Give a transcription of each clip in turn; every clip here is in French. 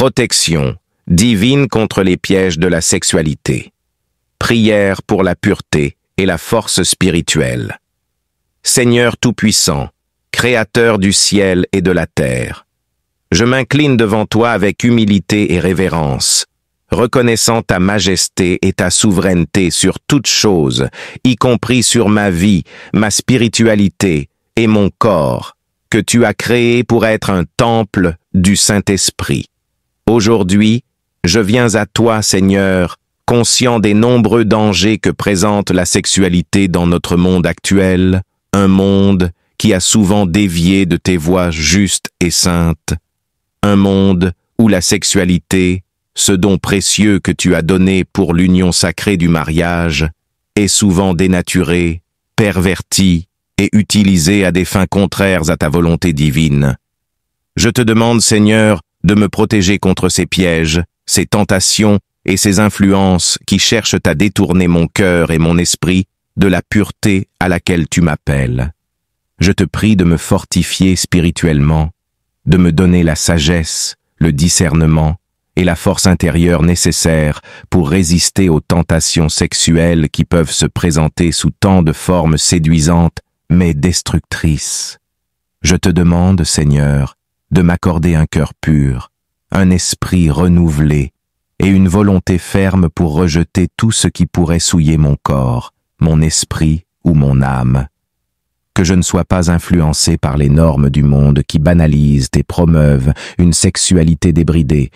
Protection divine contre les pièges de la sexualité. Prière pour la pureté et la force spirituelle. Seigneur Tout-Puissant, Créateur du ciel et de la terre, je m'incline devant toi avec humilité et révérence, reconnaissant ta majesté et ta souveraineté sur toute chose, y compris sur ma vie, ma spiritualité et mon corps, que tu as créé pour être un temple du Saint-Esprit. Aujourd'hui, je viens à toi, Seigneur, conscient des nombreux dangers que présente la sexualité dans notre monde actuel, un monde qui a souvent dévié de tes voies justes et saintes, un monde où la sexualité, ce don précieux que tu as donné pour l'union sacrée du mariage, est souvent dénaturé, perverti et utilisé à des fins contraires à ta volonté divine. Je te demande, Seigneur, de me protéger contre ces pièges, ces tentations et ces influences qui cherchent à détourner mon cœur et mon esprit de la pureté à laquelle tu m'appelles. Je te prie de me fortifier spirituellement, de me donner la sagesse, le discernement et la force intérieure nécessaires pour résister aux tentations sexuelles qui peuvent se présenter sous tant de formes séduisantes mais destructrices. Je te demande, Seigneur, de m'accorder un cœur pur, un esprit renouvelé et une volonté ferme pour rejeter tout ce qui pourrait souiller mon corps, mon esprit ou mon âme. Que je ne sois pas influencé par les normes du monde qui banalisent et promeuvent une sexualité débridée,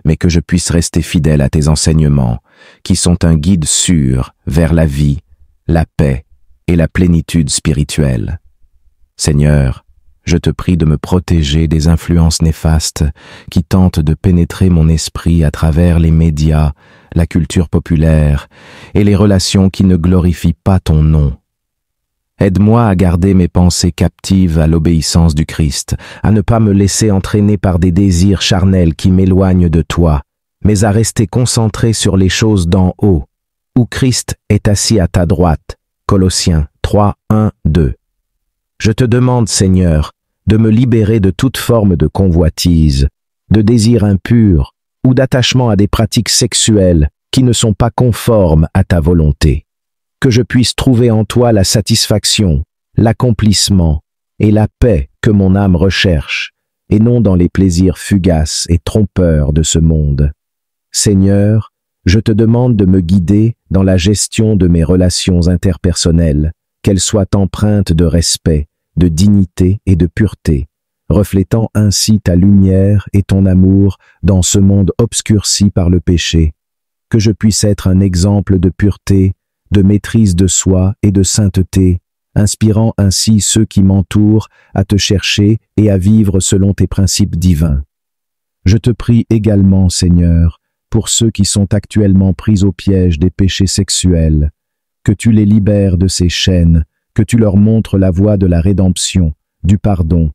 mais que je puisse rester fidèle à tes enseignements, qui sont un guide sûr vers la vie, la paix et la plénitude spirituelle. Seigneur, je te prie de me protéger des influences néfastes qui tentent de pénétrer mon esprit à travers les médias, la culture populaire et les relations qui ne glorifient pas ton nom. Aide-moi à garder mes pensées captives à l'obéissance du Christ, à ne pas me laisser entraîner par des désirs charnels qui m'éloignent de toi, mais à rester concentré sur les choses d'en haut, où Christ est assis à ta droite. Colossiens 3, 1, 2. Je te demande, Seigneur, de me libérer de toute forme de convoitise, de désir impur ou d'attachement à des pratiques sexuelles qui ne sont pas conformes à ta volonté. Que je puisse trouver en toi la satisfaction, l'accomplissement et la paix que mon âme recherche, et non dans les plaisirs fugaces et trompeurs de ce monde. Seigneur, je te demande de me guider dans la gestion de mes relations interpersonnelles, qu'elles soient empreintes de respect, de dignité et de pureté, reflétant ainsi ta lumière et ton amour dans ce monde obscurci par le péché. Que je puisse être un exemple de pureté, de maîtrise de soi et de sainteté, inspirant ainsi ceux qui m'entourent à te chercher et à vivre selon tes principes divins. Je te prie également, Seigneur, pour ceux qui sont actuellement pris au piège des péchés sexuels, que tu les libères de ces chaînes, que tu leur montres la voie de la rédemption, du pardon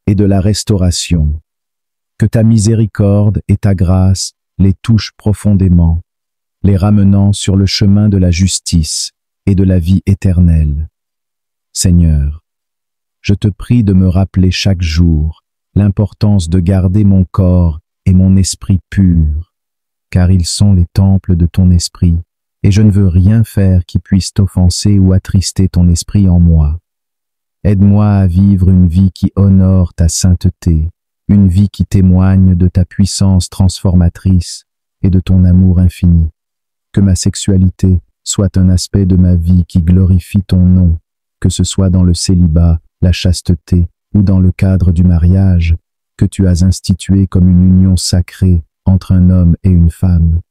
et de la restauration. Que ta miséricorde et ta grâce les touchent profondément, les ramenant sur le chemin de la justice et de la vie éternelle. Seigneur, je te prie de me rappeler chaque jour l'importance de garder mon corps et mon esprit purs, car ils sont les temples de ton esprit, et je ne veux rien faire qui puisse t'offenser ou attrister ton esprit en moi. Aide-moi à vivre une vie qui honore ta sainteté, une vie qui témoigne de ta puissance transformatrice et de ton amour infini. Que ma sexualité soit un aspect de ma vie qui glorifie ton nom, que ce soit dans le célibat, la chasteté ou dans le cadre du mariage, que tu as institué comme une union sacrée entre un homme et une femme.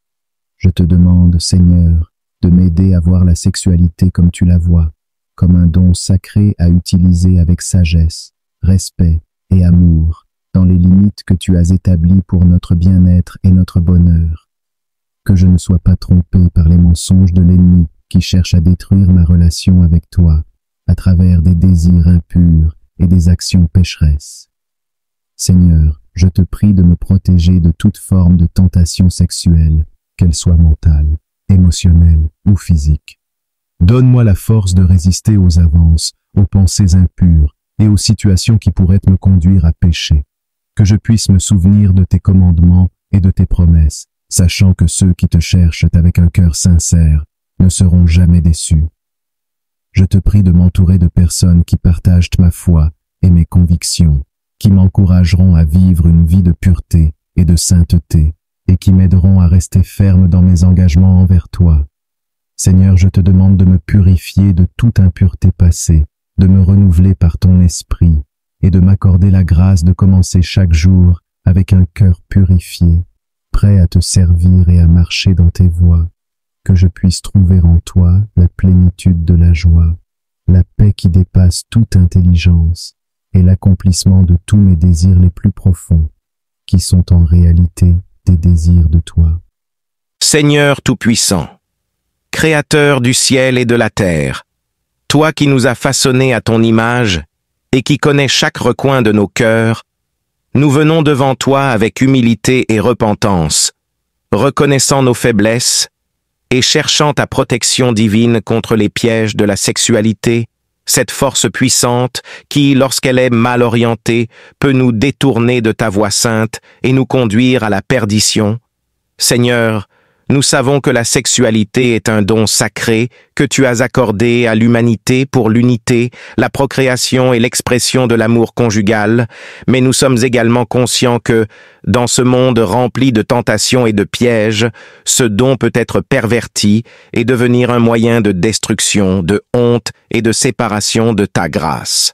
Je te demande, Seigneur, de m'aider à voir la sexualité comme tu la vois, comme un don sacré à utiliser avec sagesse, respect et amour, dans les limites que tu as établies pour notre bien-être et notre bonheur. Que je ne sois pas trompé par les mensonges de l'ennemi qui cherche à détruire ma relation avec toi, à travers des désirs impurs et des actions pécheresses. Seigneur, je te prie de me protéger de toute forme de tentation sexuelle, qu'elle soit mentale, émotionnelle ou physique. Donne-moi la force de résister aux avances, aux pensées impures et aux situations qui pourraient me conduire à pécher. Que je puisse me souvenir de tes commandements et de tes promesses, sachant que ceux qui te cherchent avec un cœur sincère ne seront jamais déçus. Je te prie de m'entourer de personnes qui partagent ma foi et mes convictions, qui m'encourageront à vivre une vie de pureté et de sainteté, et qui m'aideront à rester ferme dans mes engagements envers toi. Seigneur, je te demande de me purifier de toute impureté passée, de me renouveler par ton esprit, et de m'accorder la grâce de commencer chaque jour avec un cœur purifié, prêt à te servir et à marcher dans tes voies, que je puisse trouver en toi la plénitude de la joie, la paix qui dépasse toute intelligence et l'accomplissement de tous mes désirs les plus profonds, qui sont en réalité des désirs de toi. Seigneur Tout-Puissant, Créateur du ciel et de la terre, toi qui nous as façonnés à ton image et qui connais chaque recoin de nos cœurs, nous venons devant toi avec humilité et repentance, reconnaissant nos faiblesses et cherchant ta protection divine contre les pièges de la sexualité, cette force puissante qui, lorsqu'elle est mal orientée, peut nous détourner de ta voie sainte et nous conduire à la perdition. Seigneur, nous savons que la sexualité est un don sacré que tu as accordé à l'humanité pour l'unité, la procréation et l'expression de l'amour conjugal, mais nous sommes également conscients que, dans ce monde rempli de tentations et de pièges, ce don peut être perverti et devenir un moyen de destruction, de honte et de séparation de ta grâce.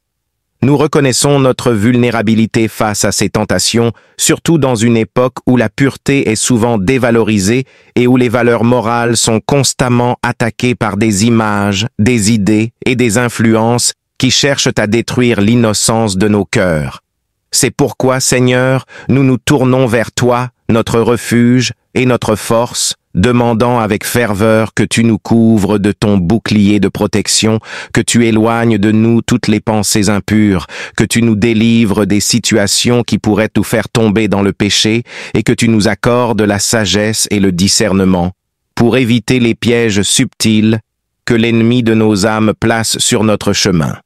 Nous reconnaissons notre vulnérabilité face à ces tentations, surtout dans une époque où la pureté est souvent dévalorisée et où les valeurs morales sont constamment attaquées par des images, des idées et des influences qui cherchent à détruire l'innocence de nos cœurs. C'est pourquoi, Seigneur, nous nous tournons vers toi, notre refuge et notre force, demandant avec ferveur que tu nous couvres de ton bouclier de protection, que tu éloignes de nous toutes les pensées impures, que tu nous délivres des situations qui pourraient nous faire tomber dans le péché et que tu nous accordes la sagesse et le discernement pour éviter les pièges subtils que l'ennemi de nos âmes place sur notre chemin.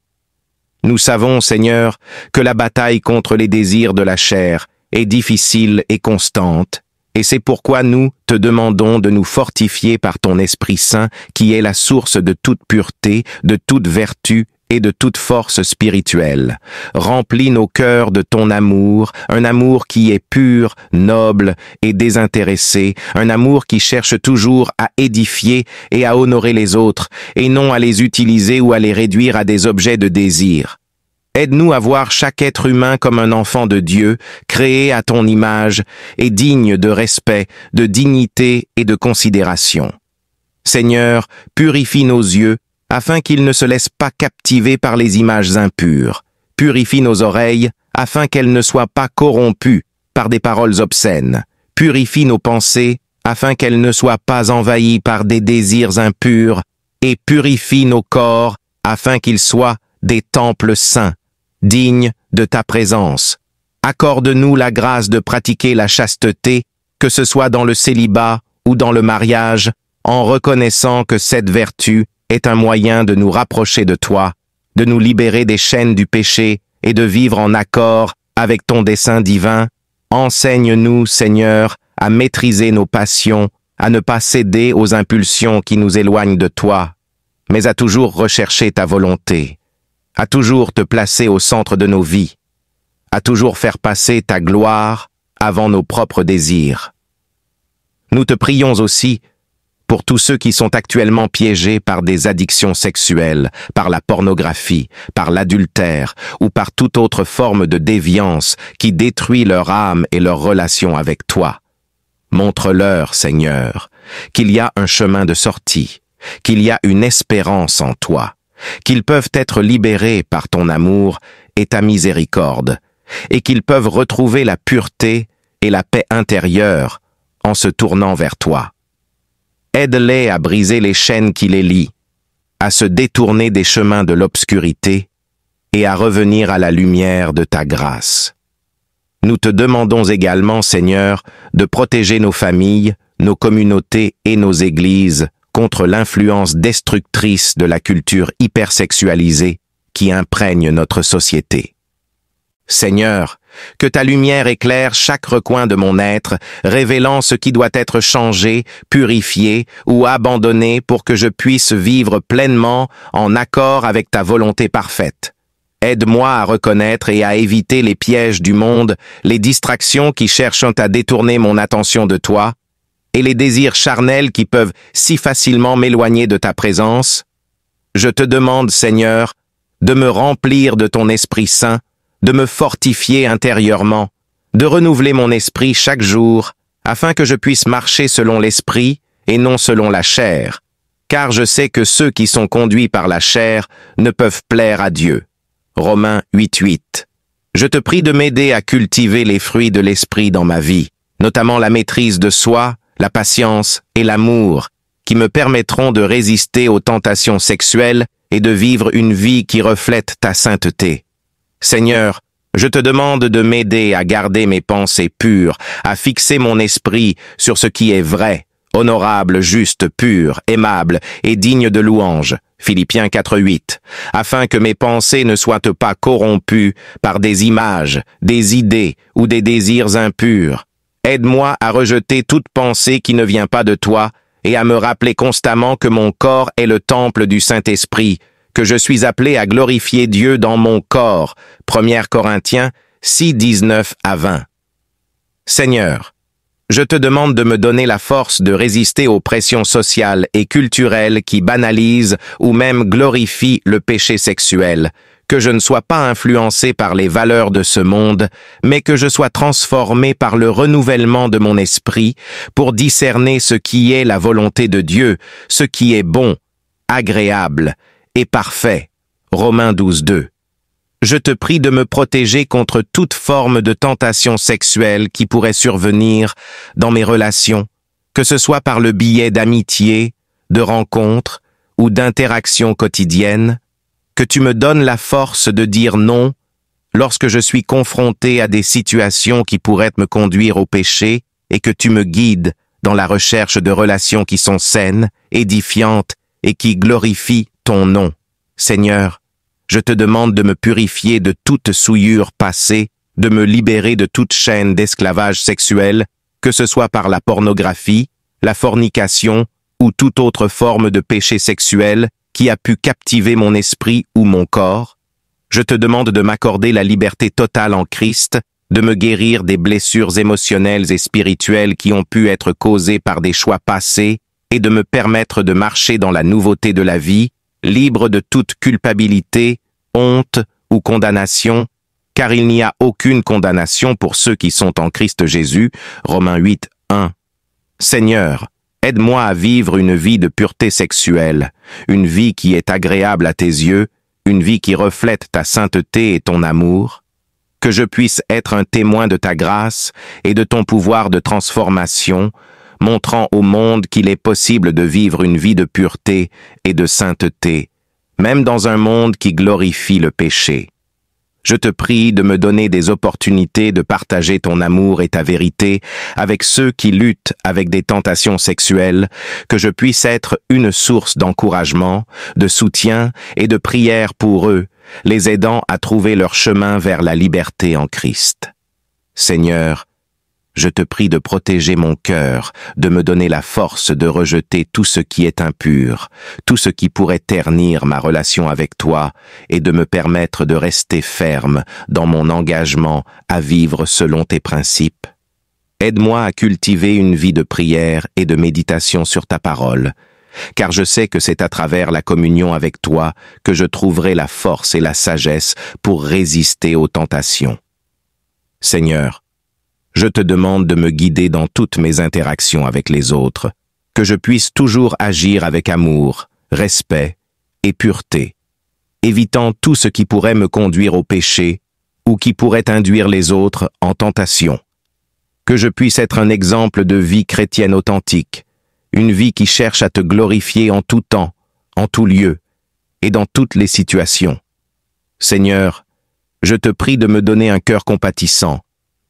Nous savons, Seigneur, que la bataille contre les désirs de la chair est difficile et constante, et c'est pourquoi nous te demandons de nous fortifier par ton Esprit Saint qui est la source de toute pureté, de toute vertu et de toute force spirituelle. Remplis nos cœurs de ton amour, un amour qui est pur, noble et désintéressé, un amour qui cherche toujours à édifier et à honorer les autres, et non à les utiliser ou à les réduire à des objets de désir. Aide-nous à voir chaque être humain comme un enfant de Dieu, créé à ton image et digne de respect, de dignité et de considération. Seigneur, purifie nos yeux, afin qu'ils ne se laissent pas captiver par les images impures. Purifie nos oreilles, afin qu'elles ne soient pas corrompues par des paroles obscènes. Purifie nos pensées, afin qu'elles ne soient pas envahies par des désirs impurs. Et purifie nos corps, afin qu'ils soient des temples saints, dignes de ta présence. Accorde-nous la grâce de pratiquer la chasteté, que ce soit dans le célibat ou dans le mariage, en reconnaissant que cette vertu est un moyen de nous rapprocher de toi, de nous libérer des chaînes du péché et de vivre en accord avec ton dessein divin. Enseigne-nous, Seigneur, à maîtriser nos passions, à ne pas céder aux impulsions qui nous éloignent de toi, mais à toujours rechercher ta volonté, à toujours te placer au centre de nos vies, à toujours faire passer ta gloire avant nos propres désirs. Nous te prions aussi pour tous ceux qui sont actuellement piégés par des addictions sexuelles, par la pornographie, par l'adultère ou par toute autre forme de déviance qui détruit leur âme et leur relation avec toi. Montre-leur, Seigneur, qu'il y a un chemin de sortie, qu'il y a une espérance en toi, qu'ils peuvent être libérés par ton amour et ta miséricorde, et qu'ils peuvent retrouver la pureté et la paix intérieure en se tournant vers toi. Aide-les à briser les chaînes qui les lient, à se détourner des chemins de l'obscurité et à revenir à la lumière de ta grâce. Nous te demandons également, Seigneur, de protéger nos familles, nos communautés et nos églises contre l'influence destructrice de la culture hypersexualisée qui imprègne notre société. Seigneur, Que ta lumière éclaire chaque recoin de mon être, révélant ce qui doit être changé, purifié ou abandonné pour que je puisse vivre pleinement en accord avec ta volonté parfaite. Aide-moi à reconnaître et à éviter les pièges du monde, les distractions qui cherchent à détourner mon attention de toi, et les désirs charnels qui peuvent si facilement m'éloigner de ta présence. Je te demande, Seigneur, de me remplir de ton Esprit Saint, de me fortifier intérieurement, de renouveler mon esprit chaque jour, afin que je puisse marcher selon l'Esprit et non selon la chair, car je sais que ceux qui sont conduits par la chair ne peuvent plaire à Dieu. Romains 8:8. Je te prie de m'aider à cultiver les fruits de l'Esprit dans ma vie, notamment la maîtrise de soi, la patience et l'amour, qui me permettront de résister aux tentations sexuelles et de vivre une vie qui reflète ta sainteté. Seigneur, je te demande de m'aider à garder mes pensées pures, à fixer mon esprit sur ce qui est vrai, honorable, juste, pur, aimable et digne de louange, Philippiens 4:8, afin que mes pensées ne soient pas corrompues par des images, des idées ou des désirs impurs. Aide-moi à rejeter toute pensée qui ne vient pas de toi et à me rappeler constamment que mon corps est le temple du Saint-Esprit, que je suis appelé à glorifier Dieu dans mon corps. 1 Corinthiens 6:19-20. Seigneur, je te demande de me donner la force de résister aux pressions sociales et culturelles qui banalisent ou même glorifient le péché sexuel, que je ne sois pas influencé par les valeurs de ce monde, mais que je sois transformé par le renouvellement de mon esprit pour discerner ce qui est la volonté de Dieu, ce qui est bon, agréable et parfait. Romains 12:2. Je te prie de me protéger contre toute forme de tentation sexuelle qui pourrait survenir dans mes relations, que ce soit par le biais d'amitié, de rencontres ou d'interactions quotidiennes, que tu me donnes la force de dire non lorsque je suis confronté à des situations qui pourraient me conduire au péché et que tu me guides dans la recherche de relations qui sont saines, édifiantes et qui glorifient ton nom. Seigneur, je te demande de me purifier de toute souillure passée, de me libérer de toute chaîne d'esclavage sexuel, que ce soit par la pornographie, la fornication ou toute autre forme de péché sexuel qui a pu captiver mon esprit ou mon corps. Je te demande de m'accorder la liberté totale en Christ, de me guérir des blessures émotionnelles et spirituelles qui ont pu être causées par des choix passés et de me permettre de marcher dans la nouveauté de la vie, libre de toute culpabilité, honte ou condamnation, car il n'y a aucune condamnation pour ceux qui sont en Christ Jésus. Romains 8:1. Seigneur, aide-moi à vivre une vie de pureté sexuelle, une vie qui est agréable à tes yeux, une vie qui reflète ta sainteté et ton amour, que je puisse être un témoin de ta grâce et de ton pouvoir de transformation, montrant au monde qu'il est possible de vivre une vie de pureté et de sainteté, même dans un monde qui glorifie le péché. Je te prie de me donner des opportunités de partager ton amour et ta vérité avec ceux qui luttent avec des tentations sexuelles, que je puisse être une source d'encouragement, de soutien et de prière pour eux, les aidant à trouver leur chemin vers la liberté en Christ. Seigneur, je te prie de protéger mon cœur, de me donner la force de rejeter tout ce qui est impur, tout ce qui pourrait ternir ma relation avec toi, et de me permettre de rester ferme dans mon engagement à vivre selon tes principes. Aide-moi à cultiver une vie de prière et de méditation sur ta parole, car je sais que c'est à travers la communion avec toi que je trouverai la force et la sagesse pour résister aux tentations. Seigneur, je te demande de me guider dans toutes mes interactions avec les autres, que je puisse toujours agir avec amour, respect et pureté, évitant tout ce qui pourrait me conduire au péché ou qui pourrait induire les autres en tentation. Que je puisse être un exemple de vie chrétienne authentique, une vie qui cherche à te glorifier en tout temps, en tout lieu et dans toutes les situations. Seigneur, je te prie de me donner un cœur compatissant,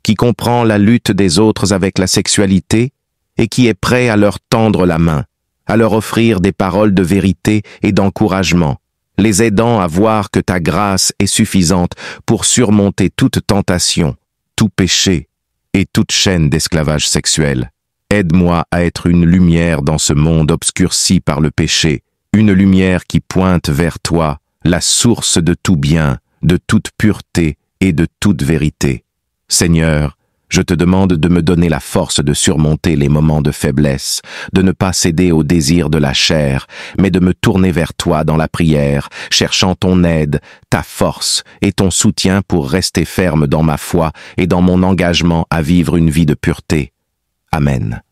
qui comprend la lutte des autres avec la sexualité et qui est prêt à leur tendre la main, à leur offrir des paroles de vérité et d'encouragement, les aidant à voir que ta grâce est suffisante pour surmonter toute tentation tout péché et toute chaîne d'esclavage sexuel. Aide-moi à être une lumière dans ce monde obscurci par le péché, une lumière qui pointe vers toi, la source de tout bien, de toute pureté et de toute vérité. Seigneur, je te demande de me donner la force de surmonter les moments de faiblesse, de ne pas céder aux désirs de la chair, mais de me tourner vers toi dans la prière, cherchant ton aide, ta force et ton soutien pour rester ferme dans ma foi et dans mon engagement à vivre une vie de pureté. Amen.